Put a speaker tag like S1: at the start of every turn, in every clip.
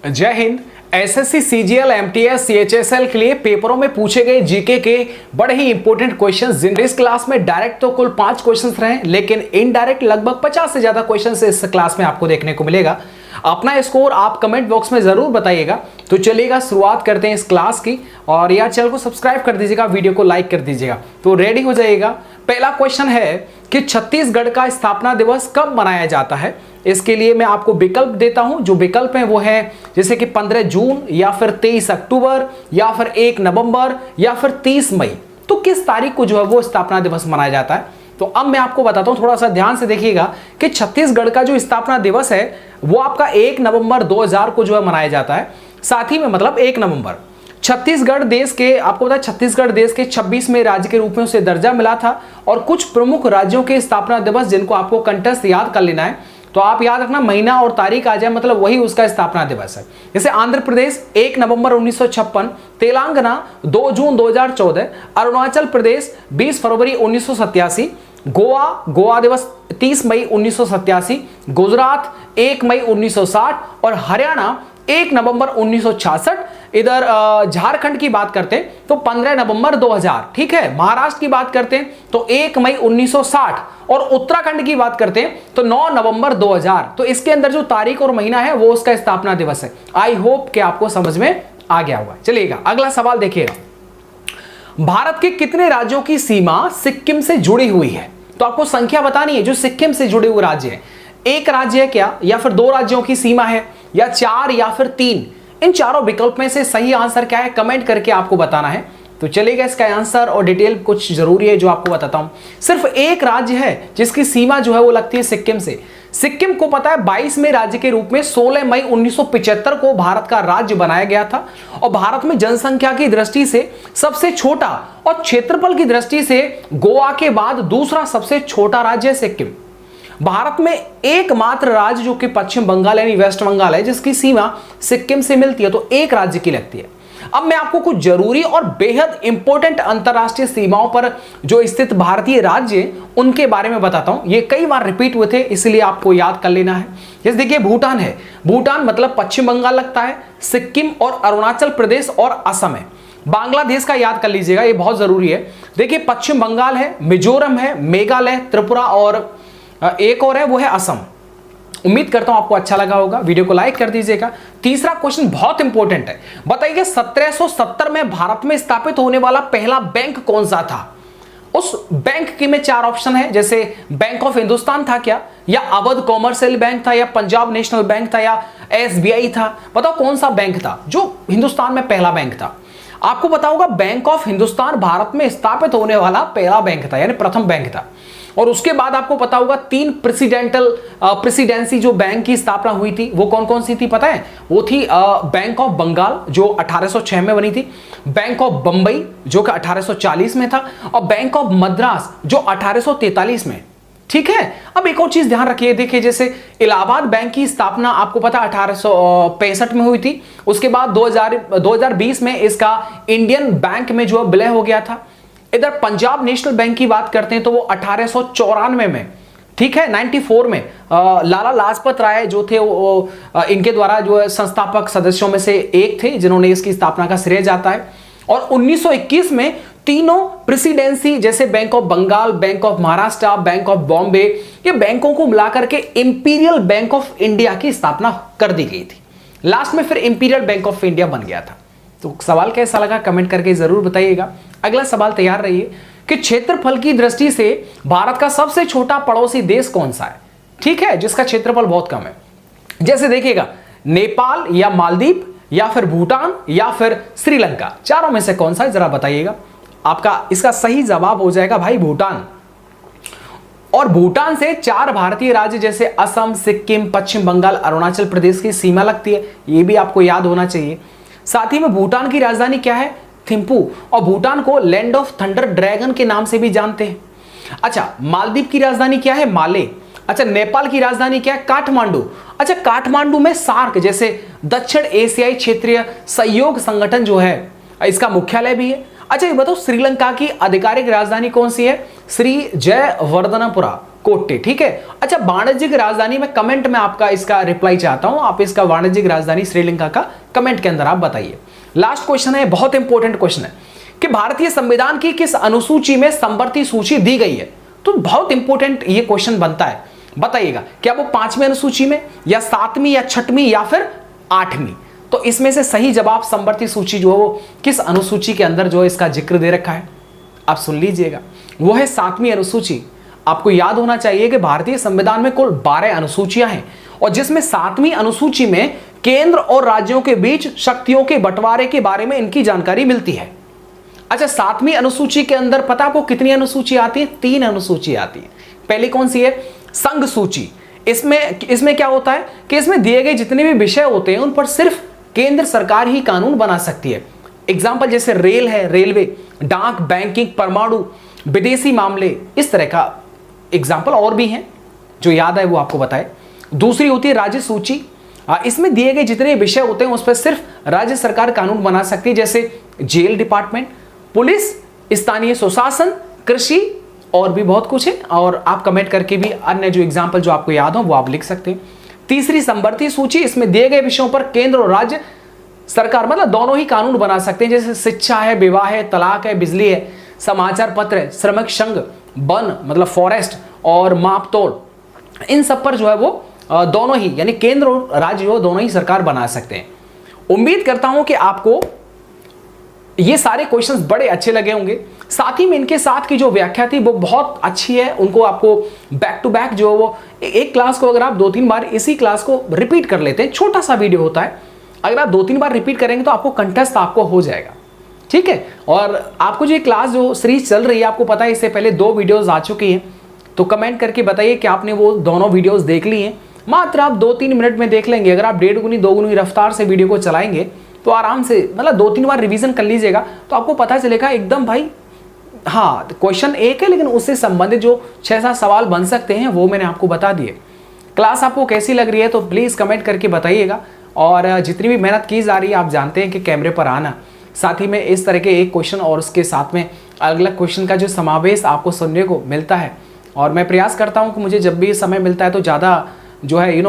S1: जय Hind. SSC, CGL, MTS, CHSL के लिए पेपरों में पूछे गए जीके के बड़े ही इंपॉर्टेंट क्वेश्चंस, जिन इस क्लास में डायरेक्ट तो कुल 5 क्वेश्चंस रहे, लेकिन इनडायरेक्ट लगभग 50 से ज्यादा क्वेश्चंस इस क्लास में आपको देखने को मिलेगा। अपना स्कोर आप कमेंट बॉक्स में जरूर बताइएगा। तो चलिएगा, शुरुआत करते हैं इस क्लास की। और यार चैनल को सब्सक्राइब कर दीजिएगा, वीडियो को लाइक कर दीजिएगा। तो रेडी हो जाइएगा। पहला क्वेश्चन है कि छत्तीसगढ़ का स्थापना दिवस कब मनाया जाता है। इसके लिए मैं आपको विकल्प देता हूं। जो विकल्प है वो है जैसे कि 15 जून या फिर 23 अक्टूबर या फिर 1 नवंबर या फिर 30 मई। तो किस तारीख को जो है वो स्थापना दिवस मनाया जाता है। तो अब मैं आपको बताता हूं, थोड़ा सा ध्यान से देखिएगा कि छत्तीसगढ़ का जो स्थापना दिवस है वो आपका 1 नवंबर 2000 को जो है मनाया जाता है। साथ ही में मतलब 1 नवंबर छत्तीसगढ़ देश के, आपको पता है छत्तीसगढ़ देश के 26वें राज्य के रूप में उसे दर्जा मिला था। और कुछ प्रमुख राज्यों के स्थापना दिवस जिनको आपको कंठस्थ याद कर लेना है, तो आप याद रखना महीना और तारीख आ जाए, मतलब वही उसका स्थापना दिवस है। जैसे आंध्र प्रदेश 1 नवंबर 1956, तेलंगाना 2 जून 2014, अरुणाचल प्रदेश 20 फरवरी 1987, गोवा दिवस 30 मई 1987, गुजरात 1 मई 1960 और हरियाणा 1 नवंबर 1966। इधर झारखंड की बात करते हैं तो 15 नवंबर 2000, ठीक है। महाराष्ट्र की बात करते हैं तो 1 मई 1960 और उत्तराखंड की बात करते हैं तो 9 नवंबर 2000। तो इसके अंदर जो तारीख और महीना है वो उसका स्थापना दिवस है। आई होप कि आपको समझ में आ गया होगा। चलिएगा, अगला सवाल देखिएगा। भारत के कितने राज्यों की सीमा सिक्किम से जुड़ी हुई है। तो आपको संख्या बतानी है जो सिक्किम से जुड़े हुए राज्य है। एक राज्य है क्या, या फिर 2 राज्यों की सीमा है, या 4 या फिर 3। इन चारों विकल्प में से सही आंसर क्या है, कमेंट करके आपको बताना है। तो चलिएगा, इसका आंसर और डिटेल कुछ जरूरी है जो आपको बताता हूं। सिर्फ एक राज्य है जिसकी सीमा जो है वो लगती है सिक्किम से। सिक्किम को पता है 22वें राज्य के रूप में 16 मई 1975 को भारत का राज्य बनाया गया था। और भारत में जनसंख्या की दृष्टि से सबसे छोटा और क्षेत्रफल की दृष्टि से गोवा के बाद दूसरा सबसे छोटा राज्य है सिक्किम। भारत में एकमात्र राज्य जो कि पश्चिम बंगाल यानी वेस्ट बंगाल है, जिसकी सीमा सिक्किम से मिलती है, तो एक राज्य की लगती है। अब मैं आपको कुछ जरूरी और बेहद इंपॉर्टेंट अंतरराष्ट्रीय सीमाओं पर जो स्थित भारतीय राज्य उनके बारे में बताता हूं। ये कई बार रिपीट हुए थे, इसलिए आपको याद कर लेना है। जैसे देखिए, भूटान है। भूटान मतलब पश्चिम बंगाल लगता है, सिक्किम और अरुणाचल प्रदेश और असम है। बांग्लादेश का याद कर लीजिएगा, ये बहुत जरूरी है। देखिए, पश्चिम बंगाल है, मिजोरम है, मेघालय, त्रिपुरा और एक और है वो है असम। उम्मीद करता हूं आपको अच्छा लगा होगा। वीडियो को लाइक कर दीजिएगा। तीसरा क्वेश्चन बहुत इंपॉर्टेंट है। बताइए 1770 में भारत में स्थापित होने वाला पहला बैंक कौन सा था। उस बैंक के में 4 ऑप्शन है। जैसे बैंक ऑफ हिंदुस्तान था क्या, या अवध कॉमर्शियल बैंक था, या पंजाब नेशनल बैंक था, या एसबीआई था। बताओ कौन सा बैंक था जो हिंदुस्तान में पहला बैंक था। आपको पता होगा बैंक ऑफ हिंदुस्तान भारत में स्थापित होने वाला पहला बैंक था, यानी प्रथम बैंक था। और उसके बाद आपको पता होगा 3 प्रेसिडेंसी जो बैंक की स्थापना हुई थी, वो कौन कौन सी थी पता है। वो थी बैंक ऑफ बंगाल जो 1806 में बनी थी, बैंक ऑफ बंबई जो कि 1840 में था, और बैंक ऑफ मद्रास जो 1843 में। ठीक है। अब एक और चीज ध्यान रखिए, देखिए जैसे इलाहाबाद बैंक की स्थापना आपको पता 1865 में हुई थी। उसके बाद 2020 में इसका इंडियन बैंक में जो विलय हो गया था। इधर पंजाब नेशनल बैंक की बात करते हैं तो वो 1894 में, ठीक है, 94 में लाला लाजपत राय जो थे वो इनके द्वारा जो है संस्थापक सदस्यों में से एक थे जिन्होंने इसकी स्थापना का श्रेय जाता है। और 1921 में तीनों प्रेसिडेंसी जैसे bank of Bengal, bank of Maharashtra, bank of Bombay, ये बैंकों को मिलाकर के इंपीरियल बैंक ऑफ इंडिया की स्थापना कर दी गई थी। लास्ट में फिर इंपीरियल बैंक ऑफ इंडिया बन गया था। तो सवाल कैसा लगा कमेंट करके जरूर बताइएगा। अगला सवाल तैयार रहिए कि क्षेत्रफल की दृष्टि से भारत का सबसे छोटा पड़ोसी देश कौन सा है। ठीक है, जिसका क्षेत्रफल बहुत कम है। जैसे देखिएगा, नेपाल या मालदीव या फिर भूटान या फिर श्रीलंका, चारों में से कौन सा है जरा बताइएगा। आपका इसका सही जवाब हो जाएगा भाई भूटान। और भूटान से 4 भारतीय राज्य जैसे असम, सिक्किम, पश्चिम बंगाल, अरुणाचल प्रदेश की सीमा लगती है। यह भी आपको याद होना चाहिए। साथ ही में भूटान की राजधानी क्या है, थिम्पू। और भूटान को लैंड ऑफ थंडर ड्रैगन के नाम से भी जानते हैं। अच्छा, मालदीव की राजधानी क्या है, माले। अच्छा, नेपाल की राजधानी क्या है, काठमांडू। अच्छा, काठमांडू में सार्क जैसे दक्षिण एशियाई क्षेत्रीय सहयोग संगठन जो है इसका मुख्यालय भी है। अच्छा, ये बताओ श्रीलंका की आधिकारिक राजधानी कौन सी है, श्री जयवर्धनपुरा कोट्टे, ठीक है। अच्छा, वाणिज्यिक राजधानी में कमेंट में आपका इसका रिप्लाई चाहता हूं, आप इसका वाणिज्यिक राजधानी श्रीलंका का कमेंट के अंदर आप बताइए। लास्ट क्वेश्चन है, बहुत इंपॉर्टेंट क्वेश्चन है कि भारतीय संविधान की किस अनुसूची में समवर्ती सूची दी गई है। तो बहुत इंपॉर्टेंट ये क्वेश्चन बनता है, बताइएगा क्या वो 5वीं अनुसूची में या 7वीं या 6वीं या फिर 8वीं। तो इसमें से सही जवाब समवर्ती सूची जो है वो किस अनुसूची के अंदर जो है इसका जिक्र दे रखा है, आप सुन लीजिएगा, वो है 7वीं अनुसूची। आपको याद होना चाहिए कि भारतीय संविधान में कुल 12 अनुसूचियां हैं और जिसमें 7वीं अनुसूची में केंद्र और राज्यों के बीच शक्तियों के बंटवारे के बारे में इनकी जानकारी मिलती है। अच्छा, 7वीं अनुसूची के अंदर पता आपको कितनी अनुसूची आती है? 3 अनुसूची आती है। पहली कौन सी है? संघ सूची। इसमें क्या होता है कि इसमें दिए गए जितने भी विषय होते हैं उन पर सिर्फ केंद्र सरकार ही कानून बना सकती है। एग्जाम्पल जैसे रेल है, रेलवे, डाक, बैंकिंग, परमाणु, विदेशी मामले, इस तरह का एग्जाम्पल और भी हैं, जो याद है वो आपको बताए। दूसरी होती है राज्य सूची। इसमें दिए गए जितने विषय होते हैं उस पर सिर्फ राज्य सरकार कानून बना सकती है, जैसे जेल डिपार्टमेंट, पुलिस, स्थानीय सुशासन, कृषि और भी बहुत कुछ है। और आप कमेंट करके भी अन्य जो एग्जाम्पल जो आपको याद हो वो आप लिख सकते हैं। तीसरी समवर्ती सूची, इसमें दिए गए विषयों पर केंद्र और राज्य सरकार मतलब दोनों ही कानून बना सकते हैं, जैसे शिक्षा है, विवाह है, तलाक है, बिजली है, समाचार पत्र है, श्रमिक संघ, वन मतलब फॉरेस्ट और मापतोल, इन सब पर जो है वो दोनों ही यानी केंद्र और राज्य हो दोनों ही सरकार बना सकते हैं। उम्मीद करता हूं कि आपको ये सारे क्वेश्चंस बड़े अच्छे लगे होंगे। साथ ही में इनके साथ की जो व्याख्या थी वो बहुत अच्छी है। उनको आपको बैक टू बैक जो वो एक क्लास को अगर आप 2-3 बार इसी क्लास को रिपीट कर लेते हैं, छोटा सा वीडियो होता है, अगर आप 2-3 बार रिपीट करेंगे तो आपको कंठस्थ आपको हो जाएगा, ठीक है। और आपको जो क्लास जो सीरीज चल रही है आपको पता है इससे पहले 2 वीडियोस आ चुकी हैं, तो कमेंट करके बताइए कि आपने वो दोनों वीडियोस देख ली हैं। मात्र आप 2-3 मिनट में देख लेंगे। अगर आप 1.5 गुनी 2 गुनी रफ्तार से वीडियो को चलाएंगे तो आराम से मतलब 2-3 बार रिवीजन कर लीजिएगा तो आपको पता चलेगा एकदम भाई। हाँ, क्वेश्चन एक है लेकिन उससे संबंधित जो 6-7 सवाल बन सकते हैं वो मैंने आपको बता दिए। क्लास आपको कैसी लग रही है तो प्लीज़ कमेंट करके बताइएगा। और जितनी भी मेहनत की जा रही है आप जानते हैं कि कैमरे पर आना, साथ ही में इस तरह के एक क्वेश्चन और उसके साथ में अलग अलग क्वेश्चन का जो समावेश आपको सुनने को मिलता है। और मैं प्रयास करता हूं कि मुझे जब भी समय मिलता है तो ज़्यादा जो है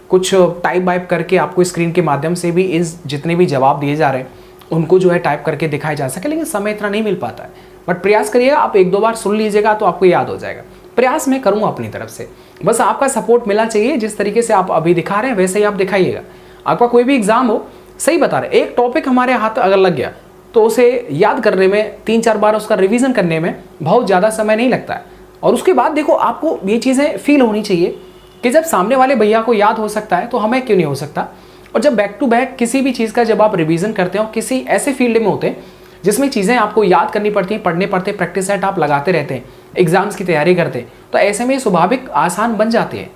S1: कुछ टाइप वाइप करके आपको स्क्रीन के माध्यम से भी इस जितने भी जवाब दिए जा रहे हैं उनको जो है टाइप करके दिखाया जा सके, लेकिन समय इतना नहीं मिल पाता है। बट प्रयास करिएगा, आप 1-2 बार सुन लीजिएगा तो आपको याद हो जाएगा। प्रयास मैं करूँगा अपनी तरफ से, बस आपका सपोर्ट मिलना चाहिए। जिस तरीके से आप अभी दिखा रहे हैं वैसे ही आप दिखाइएगा। आपका कोई भी एग्जाम हो, सही बता रहे, एक टॉपिक हमारे हाथ अगर लग गया तो उसे याद करने में 3-4 बार उसका रिवीजन करने में बहुत ज़्यादा समय नहीं लगता है। और उसके बाद देखो आपको ये चीज़ें फील होनी चाहिए कि जब सामने वाले भैया को याद हो सकता है तो हमें क्यों नहीं हो सकता। और जब बैक टू बैक किसी भी चीज़ का जब आप रिवीजन करते हो, किसी ऐसे फील्ड में होते हैं जिसमें चीज़ें आपको याद करनी पड़ती हैं, पढ़ने पड़ते, प्रैक्टिस सेट आप लगाते रहते हैं, एग्जाम्स की तैयारी करते हैं, तो ऐसे में स्वाभाविक आसान बन जाते हैं।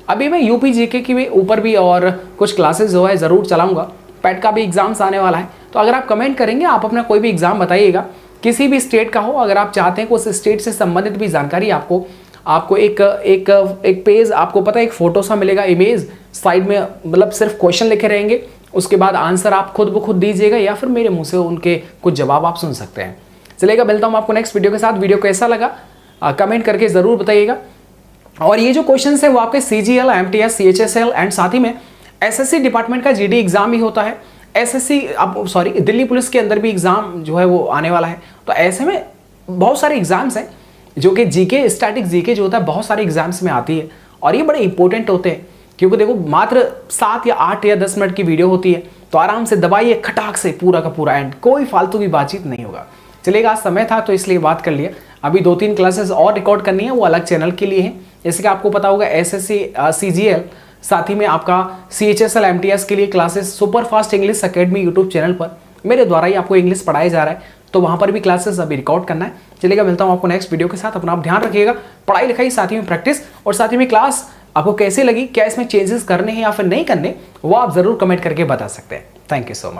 S1: अभी मैं यूपी जीके की भी ऊपर भी और कुछ क्लासेस जो है ज़रूर चलाऊँगा। पैट का भी एग्जाम्स आने वाला है, तो अगर आप कमेंट करेंगे, आप अपना कोई भी एग्जाम बताइएगा, किसी भी स्टेट का हो, अगर आप चाहते हैं कि उस स्टेट से संबंधित भी जानकारी आपको एक पेज आपको पता है एक फोटो सा मिलेगा, इमेज साइड में, मतलब सिर्फ क्वेश्चन लिखे रहेंगे, उसके बाद आंसर आप खुद ब खुद दीजिएगा या फिर मेरे मुंह से उनके कुछ जवाब आप सुन सकते हैं। चलेगा, मिलता हूँ आपको नेक्स्ट वीडियो के साथ। वीडियो कैसा लगा कमेंट करके ज़रूर बताइएगा। और ये जो क्वेश्चन है वो आपके CGL, MTS, CHSL एंड साथ ही में SSC डिपार्टमेंट का GD एग्जाम भी होता है। SSC दिल्ली पुलिस के अंदर भी एग्जाम जो है वो आने वाला है। तो ऐसे में बहुत सारे एग्जाम्स हैं जो कि जीके, स्टैटिक जीके जो होता है बहुत सारे एग्जाम्स में आती है और ये बड़े इंपॉर्टेंट होते हैं, क्योंकि देखो मात्र 7 या 8 या 10 मिनट की वीडियो होती है, तो आराम से दबाइए खटाक से पूरा का पूरा एंड, कोई फालतू की बातचीत नहीं होगा। चलेगा, आज समय था तो इसलिए बात कर लिया। अभी 2-3 क्लासेस और रिकॉर्ड करनी है, वो अलग चैनल के लिए है। जैसे कि आपको पता होगा SSC CGL, साथ ही में आपका CHSL MTS के लिए classes super fast English academy YouTube channel पर मेरे द्वारा ही आपको इंग्लिश पढ़ाया जा रहा है, तो वहाँ पर भी क्लासेस अभी रिकॉर्ड करना है। चलेगा, मिलता हूँ आपको नेक्स्ट वीडियो के साथ। अपना आप ध्यान रखिएगा, पढ़ाई लिखाई साथ ही में प्रैक्टिस, और साथ ही में क्लास आपको कैसे लगी, क्या इसमें चेंजेस करने हैं या फिर नहीं करने, वो आप ज़रूर कमेंट करके बता सकते हैं। Thank you so much.